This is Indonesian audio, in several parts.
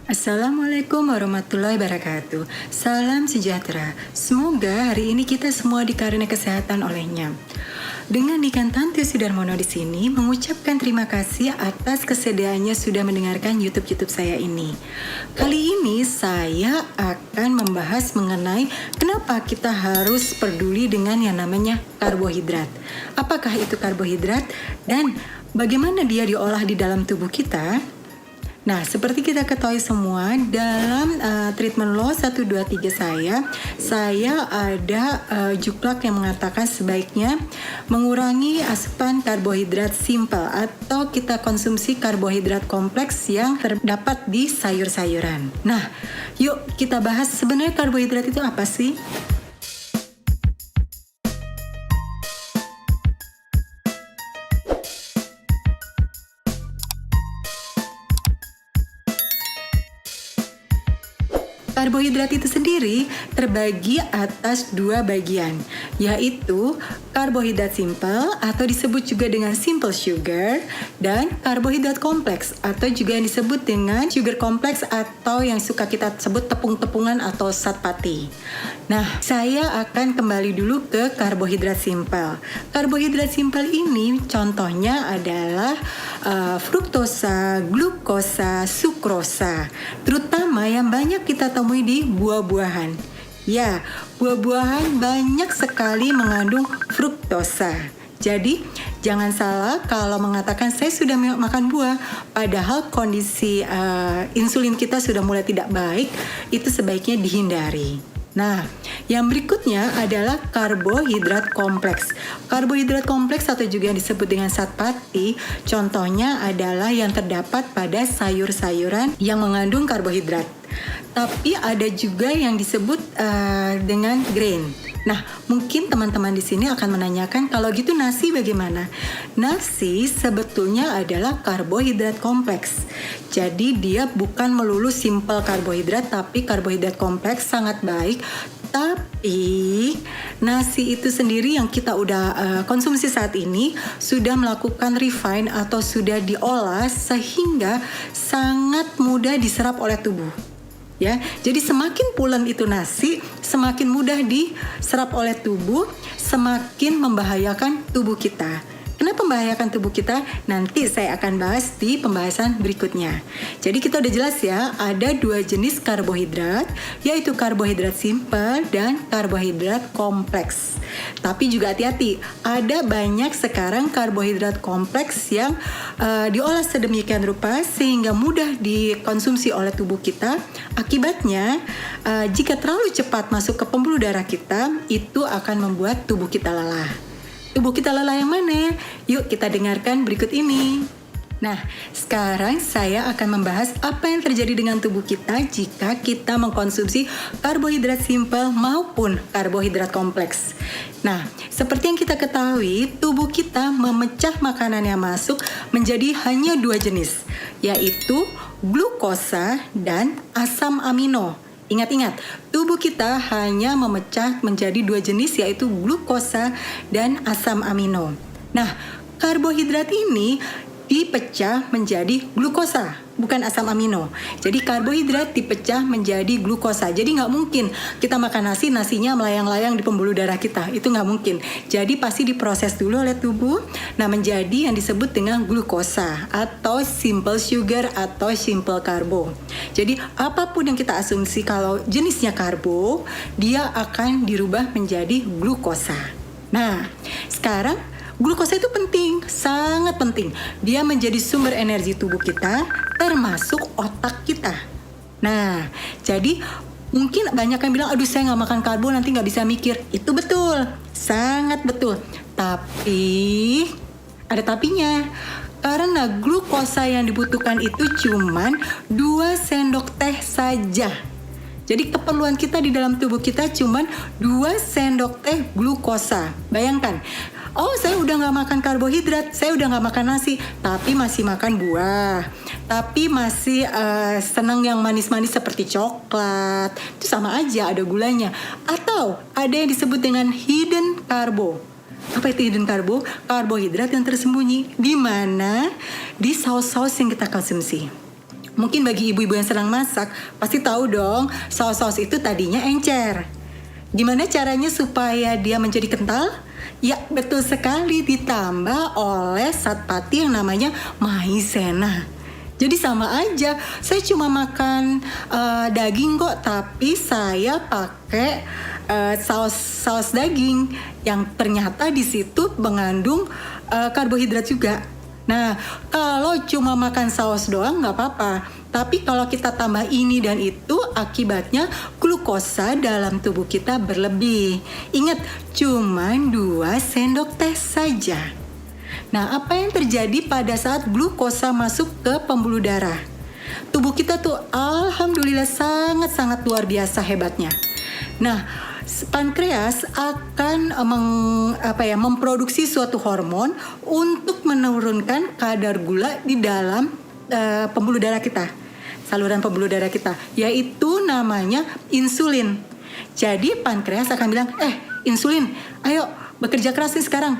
Assalamualaikum warahmatullahi wabarakatuh. Salam sejahtera. Semoga hari ini kita semua dikaruniai kesehatan olehnya. Dengan Dikan Tanti Sudarmono di sini mengucapkan terima kasih atas kesediaannya sudah mendengarkan YouTube saya ini. Kali ini saya akan membahas mengenai kenapa kita harus peduli dengan yang namanya karbohidrat. Apakah itu karbohidrat dan bagaimana dia diolah di dalam tubuh kita? Nah, seperti kita ketahui semua, dalam treatment law 123 saya ada juklak yang mengatakan sebaiknya mengurangi asupan karbohidrat simple atau kita konsumsi karbohidrat kompleks yang terdapat di sayur-sayuran. Nah, yuk kita bahas sebenarnya karbohidrat itu apa sih? Karbohidrat itu sendiri terbagi atas dua bagian, yaitu karbohidrat simple atau disebut juga dengan simple sugar dan karbohidrat kompleks atau juga yang disebut dengan sugar kompleks atau yang suka kita sebut tepung-tepungan atau satpati. Nah, saya akan kembali dulu ke karbohidrat simple. Karbohidrat simple ini contohnya adalah fruktosa, glukosa, sukrosa, terutama yang banyak kita temui di buah-buahan. Ya, buah-buahan banyak sekali mengandung fruktosa. Jadi, jangan salah kalau mengatakan saya sudah makan buah, padahal kondisi insulin kita sudah mulai tidak baik, itu sebaiknya dihindari. Nah, yang berikutnya adalah karbohidrat kompleks. Karbohidrat kompleks atau juga yang disebut dengan satpati, contohnya adalah yang terdapat pada sayur-sayuran yang mengandung karbohidrat. Tapi ada juga yang disebut dengan grain. Nah, mungkin teman-teman di sini akan menanyakan kalau gitu nasi bagaimana? Nasi sebetulnya adalah karbohidrat kompleks. Jadi dia bukan melulu simple karbohidrat, tapi karbohidrat kompleks sangat baik. Tapi nasi itu sendiri yang kita udah konsumsi saat ini sudah melakukan refine atau sudah diolah sehingga sangat mudah diserap oleh tubuh. Ya, jadi semakin pulen itu nasi, semakin mudah diserap oleh tubuh, semakin membahayakan tubuh kita. Kenapa membahayakan tubuh kita? Nanti saya akan bahas di pembahasan berikutnya. Jadi kita udah jelas ya, ada dua jenis karbohidrat, yaitu karbohidrat simple dan karbohidrat kompleks. Tapi juga hati-hati, ada banyak sekarang karbohidrat kompleks yang diolah sedemikian rupa sehingga mudah dikonsumsi oleh tubuh kita. Akibatnya, jika terlalu cepat masuk ke pembuluh darah kita, itu akan membuat tubuh kita lelah. Tubuh kita lelah yang mana? Yuk kita dengarkan berikut ini. Nah, sekarang saya akan membahas apa yang terjadi dengan tubuh kita jika kita mengkonsumsi karbohidrat simple maupun karbohidrat kompleks. Nah, seperti yang kita ketahui, tubuh kita memecah makanan yang masuk menjadi hanya dua jenis, yaitu glukosa dan asam amino. Ingat-ingat, tubuh kita hanya memecah menjadi dua jenis, yaitu glukosa dan asam amino. Nah, karbohidrat ini dipecah menjadi glukosa, bukan asam amino. Jadi karbohidrat dipecah menjadi glukosa. Jadi nggak mungkin kita makan nasi, nasinya melayang-layang di pembuluh darah kita. Itu nggak mungkin. Jadi pasti diproses dulu oleh tubuh. Nah, menjadi yang disebut dengan glukosa atau simple sugar atau simple karbo. Jadi apapun yang kita asumsi kalau jenisnya karbo, dia akan dirubah menjadi glukosa. Nah, sekarang glukosa itu penting, sangat penting. Dia menjadi sumber energi tubuh kita, termasuk otak kita. Nah, jadi mungkin banyak yang bilang, aduh saya nggak makan karbo nanti nggak bisa mikir. Itu betul, sangat betul. Tapi ada tapinya. Karena glukosa yang dibutuhkan itu cuman 2 sendok teh saja. Jadi keperluan kita di dalam tubuh kita cuman 2 sendok teh glukosa. Bayangkan, oh saya udah gak makan karbohidrat, saya udah gak makan nasi, tapi masih makan buah, tapi masih senang yang manis-manis seperti coklat, itu sama aja ada gulanya. Atau ada yang disebut dengan hidden carbo. Apa itu hidden carbo? Karbohidrat yang tersembunyi. Di mana? Di saus-saus yang kita konsumsi. Mungkin bagi ibu-ibu yang sedang masak, pasti tahu dong, saus-saus itu tadinya encer. Gimana caranya supaya dia menjadi kental? Ya, betul sekali, ditambah oleh zat pati yang namanya maizena. Jadi sama aja, saya cuma makan daging kok, tapi saya pakai saus daging yang ternyata di situ mengandung karbohidrat juga. Nah, kalau cuma makan saus doang nggak apa-apa. Tapi kalau kita tambah ini dan itu, akibatnya glukosa dalam tubuh kita berlebih. Ingat, cuma 2 sendok teh saja. Nah, apa yang terjadi pada saat glukosa masuk ke pembuluh darah? Tubuh kita tuh alhamdulillah sangat-sangat luar biasa hebatnya. Nah, pankreas akan memproduksi suatu hormon untuk menurunkan kadar gula di dalam pembuluh darah kita, saluran pembuluh darah kita, yaitu namanya insulin. Jadi pankreas akan bilang, insulin, ayo bekerja keras nih sekarang,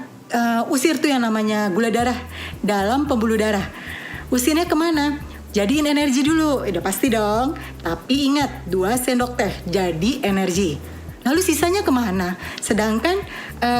usir tuh yang namanya gula darah dalam pembuluh darah. Usirnya kemana? Jadiin energi dulu, udah pasti dong. Tapi ingat, 2 sendok teh jadi energi. Lalu sisanya kemana? Sedangkan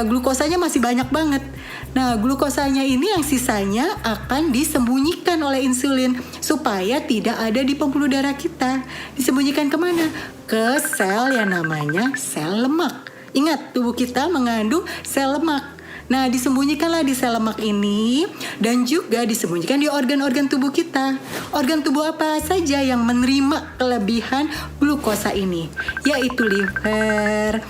glukosanya masih banyak banget. Nah, glukosanya ini yang sisanya akan disembunyikan oleh insulin supaya tidak ada di pembuluh darah kita. Disembunyikan kemana? Ke sel yang namanya sel lemak. Ingat, tubuh kita mengandung sel lemak. Nah, disembunyikanlah di sel lemak ini dan juga disembunyikan di organ-organ tubuh kita. Organ tubuh apa saja yang menerima kelebihan glukosa ini? Yaitu liver,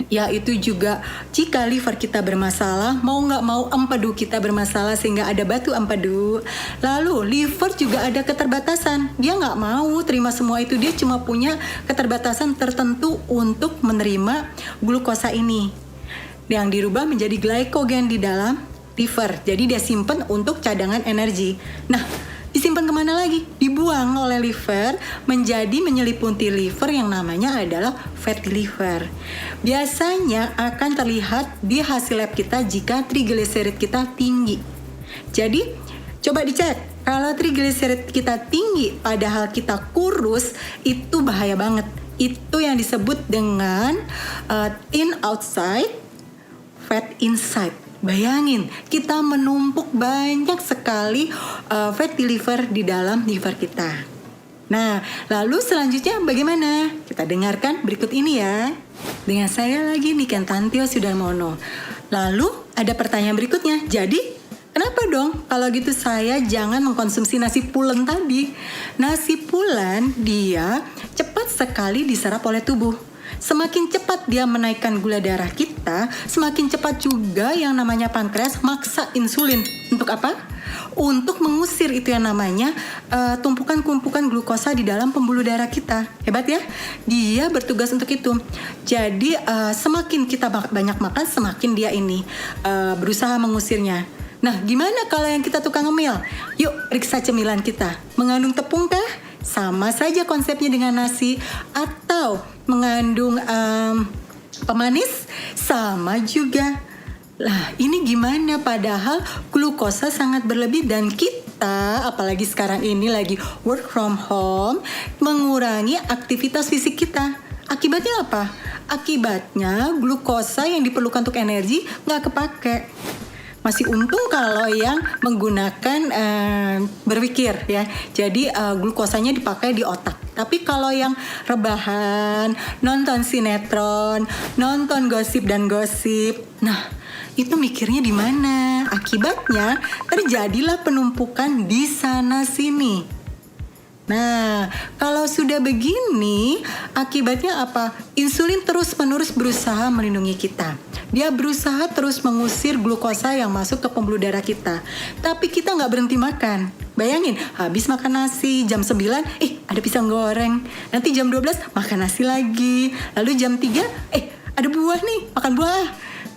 yaitu juga jika liver kita bermasalah, mau nggak mau empedu kita bermasalah sehingga ada batu empedu. Lalu liver juga ada keterbatasan, dia nggak mau terima semua itu, dia cuma punya keterbatasan tertentu untuk menerima glukosa ini yang dirubah menjadi glykogen di dalam liver. Jadi dia simpan untuk cadangan energi. Nah, disimpan kemana lagi? Dibuang oleh liver menjadi menyeliputi liver yang namanya adalah fatty liver. Biasanya akan terlihat di hasil lab kita jika trigliserid kita tinggi. Jadi coba dicek, kalau trigliserid kita tinggi padahal kita kurus, itu bahaya banget. Itu yang disebut dengan thin outside, fat inside. Bayangin, kita menumpuk banyak sekali fatty liver di dalam liver kita. Nah, lalu selanjutnya bagaimana? Kita dengarkan berikut ini ya. Dengan saya lagi Niken Tantio Sudarmono. Lalu ada pertanyaan berikutnya. Jadi, kenapa dong kalau gitu saya jangan mengkonsumsi nasi pulen tadi? Nasi pulen dia cepat sekali diserap oleh tubuh. Semakin cepat dia menaikkan gula darah kita, semakin cepat juga yang namanya pankreas maksa insulin. Untuk apa? Untuk mengusir itu yang namanya tumpukan-tumpukan glukosa di dalam pembuluh darah kita. Hebat ya? Dia bertugas untuk itu. Jadi semakin kita banyak makan, semakin dia ini berusaha mengusirnya. Nah, gimana kalau yang kita tukang ngemil? Yuk, periksa cemilan kita. Mengandung tepung kah? Sama saja konsepnya dengan nasi. Atau mengandung pemanis? Sama juga. Lah, ini gimana? Padahal glukosa sangat berlebih dan kita, apalagi sekarang ini lagi work from home, mengurangi aktivitas fisik kita. Akibatnya apa? Akibatnya glukosa yang diperlukan untuk energi nggak kepake. Masih untung kalau yang menggunakan berpikir ya. Jadi glukosanya dipakai di otak. Tapi kalau yang rebahan, nonton sinetron, nonton gosip dan gosip, nah itu mikirnya di mana? Akibatnya terjadilah penumpukan di sana sini. Nah, kalau sudah begini, akibatnya apa? Insulin terus-menerus berusaha melindungi kita. Dia berusaha terus mengusir glukosa yang masuk ke pembuluh darah kita. Tapi kita nggak berhenti makan. Bayangin, habis makan nasi jam 9, ada pisang goreng. Nanti jam 12, makan nasi lagi. Lalu jam 3, ada buah nih, makan buah.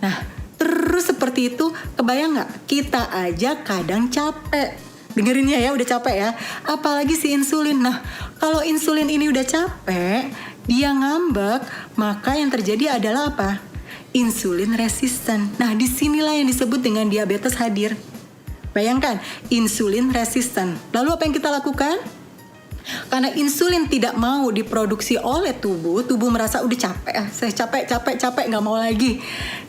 Nah, terus seperti itu, kebayang nggak? Kita aja kadang capek. Dengerinnya ya, udah capek ya. Apalagi si insulin. Nah, kalau insulin ini udah capek, dia ngambek, maka yang terjadi adalah apa? Insulin resisten. Nah, disinilah yang disebut dengan diabetes hadir. Bayangkan, insulin resisten. Lalu apa yang kita lakukan? Karena insulin tidak mau diproduksi oleh tubuh merasa udah capek, saya capek, nggak mau lagi.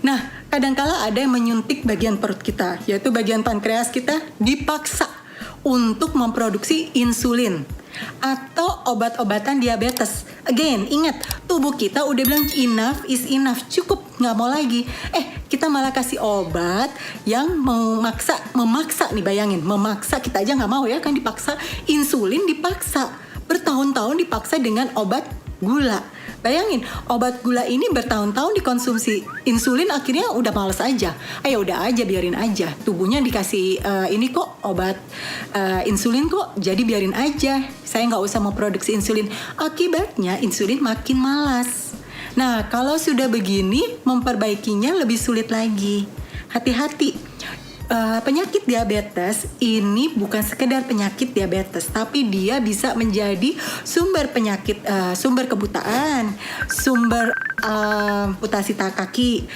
Nah, kadangkala ada yang menyuntik bagian perut kita, yaitu bagian pankreas kita dipaksa untuk memproduksi insulin atau obat-obatan diabetes. Again, ingat, tubuh kita udah bilang enough is enough, cukup, nggak mau lagi. Kita malah kasih obat yang memaksa nih, bayangin, memaksa. Kita aja nggak mau ya kan, dipaksa. Insulin dipaksa, bertahun-tahun dipaksa dengan obat gula. Bayangin, obat gula ini bertahun-tahun dikonsumsi. Insulin akhirnya udah males aja. Udah aja, biarin aja. Tubuhnya dikasih ini kok obat insulin kok, jadi biarin aja. Saya nggak usah mau produksi insulin. Akibatnya insulin makin malas. Nah, kalau sudah begini, memperbaikinya lebih sulit lagi. Hati-hati. Penyakit diabetes ini bukan sekedar penyakit diabetes, tapi dia bisa menjadi sumber penyakit, sumber kebutaan, sumber amputasi kaki,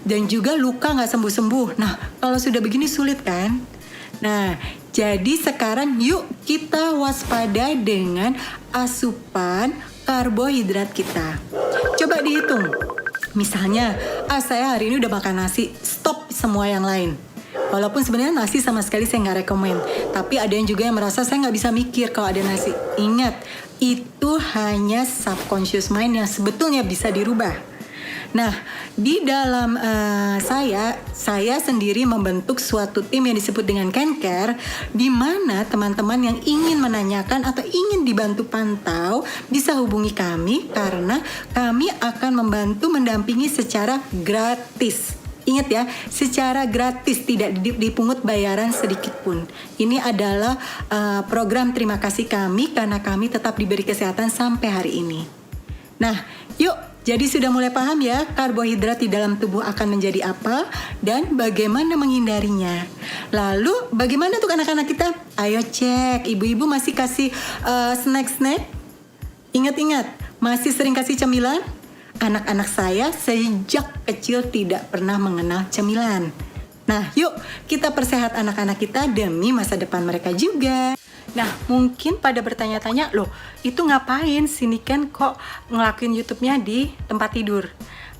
dan juga luka nggak sembuh-sembuh. Nah, kalau sudah begini sulit kan? Nah, jadi sekarang yuk kita waspada dengan asupan karbohidrat kita. Coba dihitung. Misalnya, saya hari ini udah makan nasi, stop semua yang lain. Walaupun sebenarnya nasi sama sekali saya nggak rekomen, tapi ada yang juga yang merasa saya nggak bisa mikir kalau ada nasi. Ingat, itu hanya subconscious mind yang sebetulnya bisa dirubah. Nah, di dalam saya sendiri membentuk suatu tim yang disebut dengan Kencare, di mana teman-teman yang ingin menanyakan atau ingin dibantu pantau bisa hubungi kami, karena kami akan membantu mendampingi secara gratis. Ingat ya, secara gratis, tidak dipungut bayaran sedikit pun. Ini adalah program terima kasih kami karena kami tetap diberi kesehatan sampai hari ini. Nah, yuk, jadi sudah mulai paham ya karbohidrat di dalam tubuh akan menjadi apa dan bagaimana menghindarinya. Lalu bagaimana untuk anak-anak kita? Ayo cek, ibu-ibu masih kasih snack-snack? Ingat-ingat, masih sering kasih cemilan? Anak-anak saya sejak kecil tidak pernah mengenal cemilan. Nah, yuk kita persehat anak-anak kita demi masa depan mereka juga. Nah, mungkin pada bertanya-tanya, loh itu ngapain si Niken kok ngelakuin YouTube-nya di tempat tidur?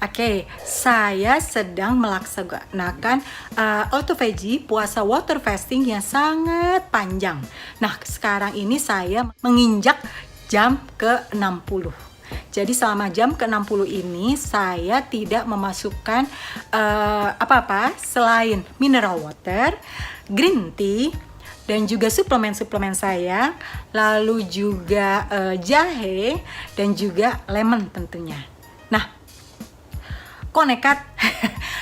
Oke, saya sedang melaksanakan autophagy, puasa water fasting yang sangat panjang. Nah, sekarang ini saya menginjak jam ke-60. Jadi selama jam ke-60 ini saya tidak memasukkan apa-apa selain mineral water, green tea, dan juga suplemen-suplemen saya, lalu juga jahe, dan juga lemon tentunya. Nah, kok nekat?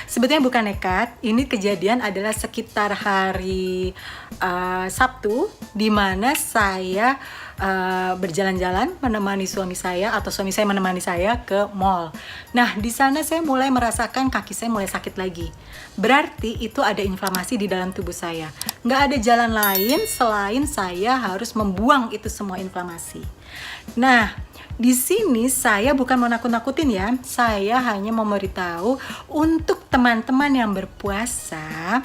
Sebetulnya bukan nekat, ini kejadian adalah sekitar hari Sabtu, di mana saya berjalan-jalan menemani suami saya, atau suami saya menemani saya ke mall. Nah, di sana saya mulai merasakan kaki saya mulai sakit lagi. Berarti itu ada inflamasi di dalam tubuh saya. Nggak ada jalan lain selain saya harus membuang itu semua inflamasi. Nah, di sini saya bukan mau nakut-nakutin ya. Saya hanya memberitahu untuk teman-teman yang berpuasa,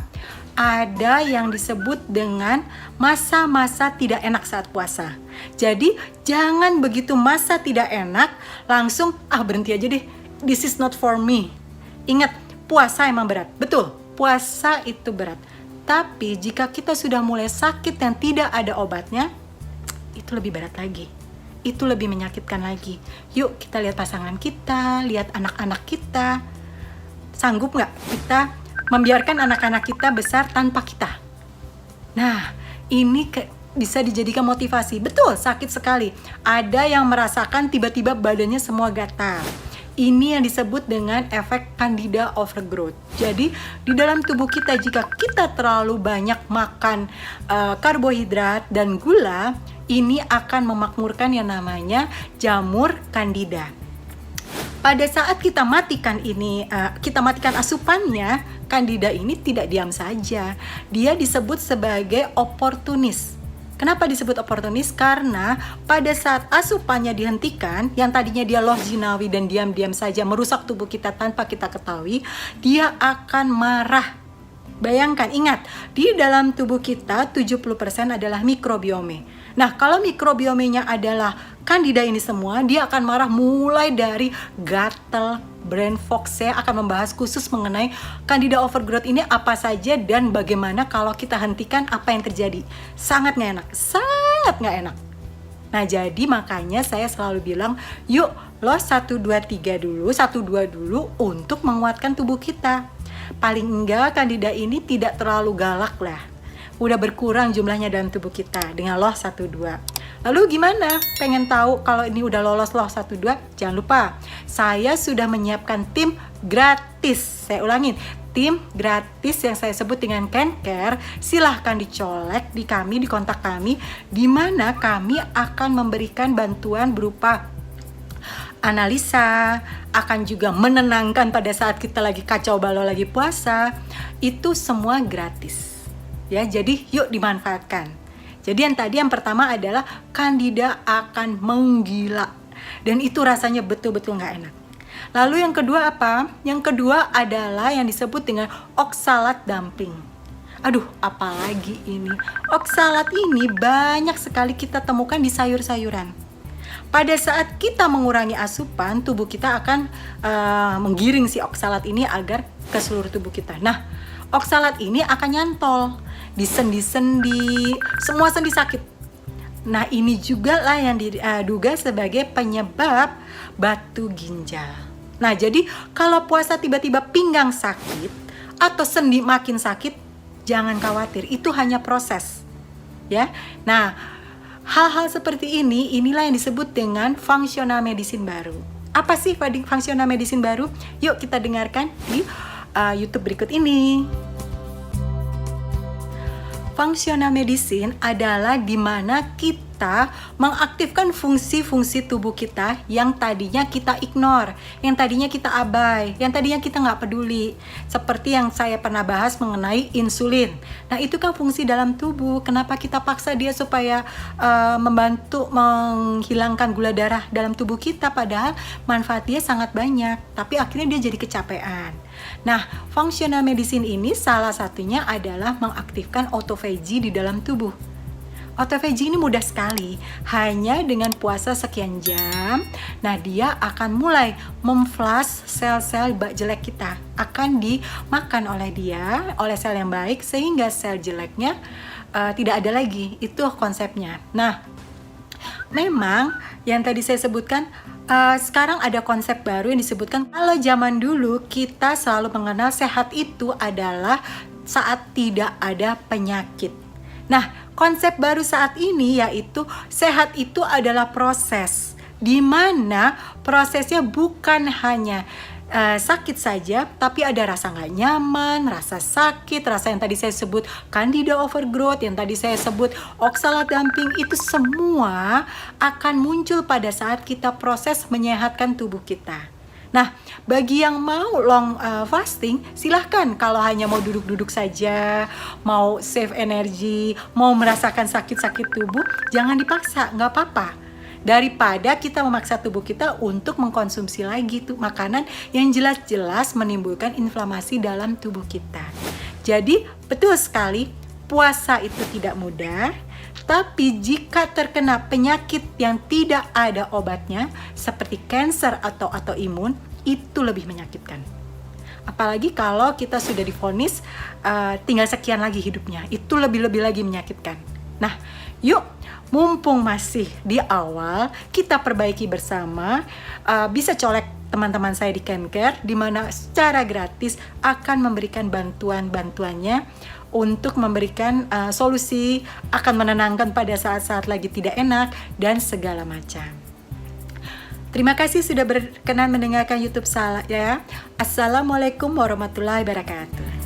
ada yang disebut dengan masa-masa tidak enak saat puasa. Jadi jangan begitu masa tidak enak langsung berhenti aja deh. This is not for me. Ingat, puasa emang berat. Betul, puasa itu berat. Tapi jika kita sudah mulai sakit yang tidak ada obatnya, itu lebih berat lagi. Itu lebih menyakitkan lagi. Yuk kita lihat pasangan kita, lihat anak-anak kita. Sanggup nggak kita membiarkan anak-anak kita besar tanpa kita? Nah, ini bisa dijadikan motivasi. Betul, sakit sekali. Ada yang merasakan tiba-tiba badannya semua gatal. Ini yang disebut dengan efek Candida overgrowth. Jadi di dalam tubuh kita, jika kita terlalu banyak makan karbohidrat dan gula, ini akan memakmurkan yang namanya jamur Candida. Pada saat kita matikan ini, kita matikan asupannya, Candida ini tidak diam saja. Dia disebut sebagai oportunis. Kenapa disebut oportunis? Karena pada saat asupannya dihentikan, yang tadinya dia loh jinawi dan diam-diam saja merusak tubuh kita tanpa kita ketahui, dia akan marah. Bayangkan, ingat, di dalam tubuh kita 70% adalah mikrobiome. Nah, kalau mikrobiomenya adalah Candida ini semua, dia akan marah mulai dari gatal, brain fog. Saya akan membahas khusus mengenai Candida overgrowth ini apa saja dan bagaimana kalau kita hentikan apa yang terjadi. Sangat nggak enak, sangat nggak enak. Nah, jadi makanya saya selalu bilang, yuk loss 1, 2, 3 dulu, 1, 2 dulu untuk menguatkan tubuh kita. Paling enggak Candida ini tidak terlalu galak lah. Udah berkurang jumlahnya dalam tubuh kita dengan loss 1, 2. Lalu gimana? Pengen tahu kalau ini udah lolos loss 1, 2? Jangan lupa, saya sudah menyiapkan tim gratis. Saya ulangin, tim gratis yang saya sebut dengan Cancare. Silahkan dicolek di kami, di kontak kami, di mana kami akan memberikan bantuan berupa analisa, akan juga menenangkan pada saat kita lagi kacau balau lagi puasa. Itu semua gratis. Ya, jadi yuk dimanfaatkan. Jadi yang pertama adalah Candida akan menggila. Dan itu rasanya betul-betul nggak enak. Lalu yang kedua apa? Yang kedua adalah yang disebut dengan oksalat dumping. Aduh, apalagi ini? Oksalat ini banyak sekali kita temukan di sayur-sayuran. Pada saat kita mengurangi asupan, tubuh kita akan menggiring si oksalat ini agar ke seluruh tubuh kita. Nah, oksalat ini akan nyantol di sendi-sendi, semua sendi sakit. Nah, ini juga lah yang diduga sebagai penyebab batu ginjal. Nah, jadi kalau puasa tiba-tiba pinggang sakit atau sendi makin sakit, jangan khawatir, itu hanya proses. Ya. Nah, hal-hal seperti inilah yang disebut dengan functional medicine baru. Apa sih functional medicine baru? Yuk kita dengarkan di YouTube berikut ini. Functional medicine adalah di mana kita mengaktifkan fungsi-fungsi tubuh kita yang tadinya kita ignore, yang tadinya kita abai, yang tadinya kita nggak peduli. Seperti yang saya pernah bahas mengenai insulin. Nah, itu kan fungsi dalam tubuh. Kenapa kita paksa dia supaya membantu menghilangkan gula darah dalam tubuh kita, padahal manfaat dia sangat banyak. Tapi akhirnya dia jadi kecapean. Nah, functional medicine ini salah satunya adalah mengaktifkan autophagy di dalam tubuh. Autophagy ini mudah sekali, hanya dengan puasa sekian jam. Nah, dia akan mulai memflush sel-sel jelek kita, akan dimakan oleh dia, oleh sel yang baik, sehingga sel jeleknya tidak ada lagi. Itu konsepnya. Nah, memang yang tadi saya sebutkan, sekarang ada konsep baru yang disebutkan, kalau zaman dulu kita selalu mengenal sehat itu adalah saat tidak ada penyakit. Nah, konsep baru saat ini yaitu sehat itu adalah proses, di mana prosesnya bukan hanya sakit saja, tapi ada rasa nggak nyaman, rasa sakit, rasa yang tadi saya sebut Candida overgrowth, yang tadi saya sebut oksalat dumping, itu semua akan muncul pada saat kita proses menyehatkan tubuh kita. Nah, bagi yang mau long fasting, silahkan. Kalau hanya mau duduk-duduk saja, mau save energi, mau merasakan sakit-sakit tubuh, jangan dipaksa, nggak apa-apa. Daripada kita memaksa tubuh kita untuk mengkonsumsi lagi tuh makanan yang jelas-jelas menimbulkan inflamasi dalam tubuh kita. Jadi, betul sekali, puasa itu tidak mudah. Tapi jika terkena penyakit yang tidak ada obatnya, seperti kanker atau autoimun, itu lebih menyakitkan. Apalagi kalau kita sudah divonis tinggal sekian lagi hidupnya, itu lebih-lebih lagi menyakitkan. Nah, yuk, mumpung masih di awal, kita perbaiki bersama. Bisa colek teman-teman saya di Cancare, di mana secara gratis akan memberikan bantuan-bantuannya untuk memberikan solusi, akan menenangkan pada saat-saat lagi tidak enak, dan segala macam. Terima kasih sudah berkenan mendengarkan YouTube saya. Assalamualaikum warahmatullahi wabarakatuh.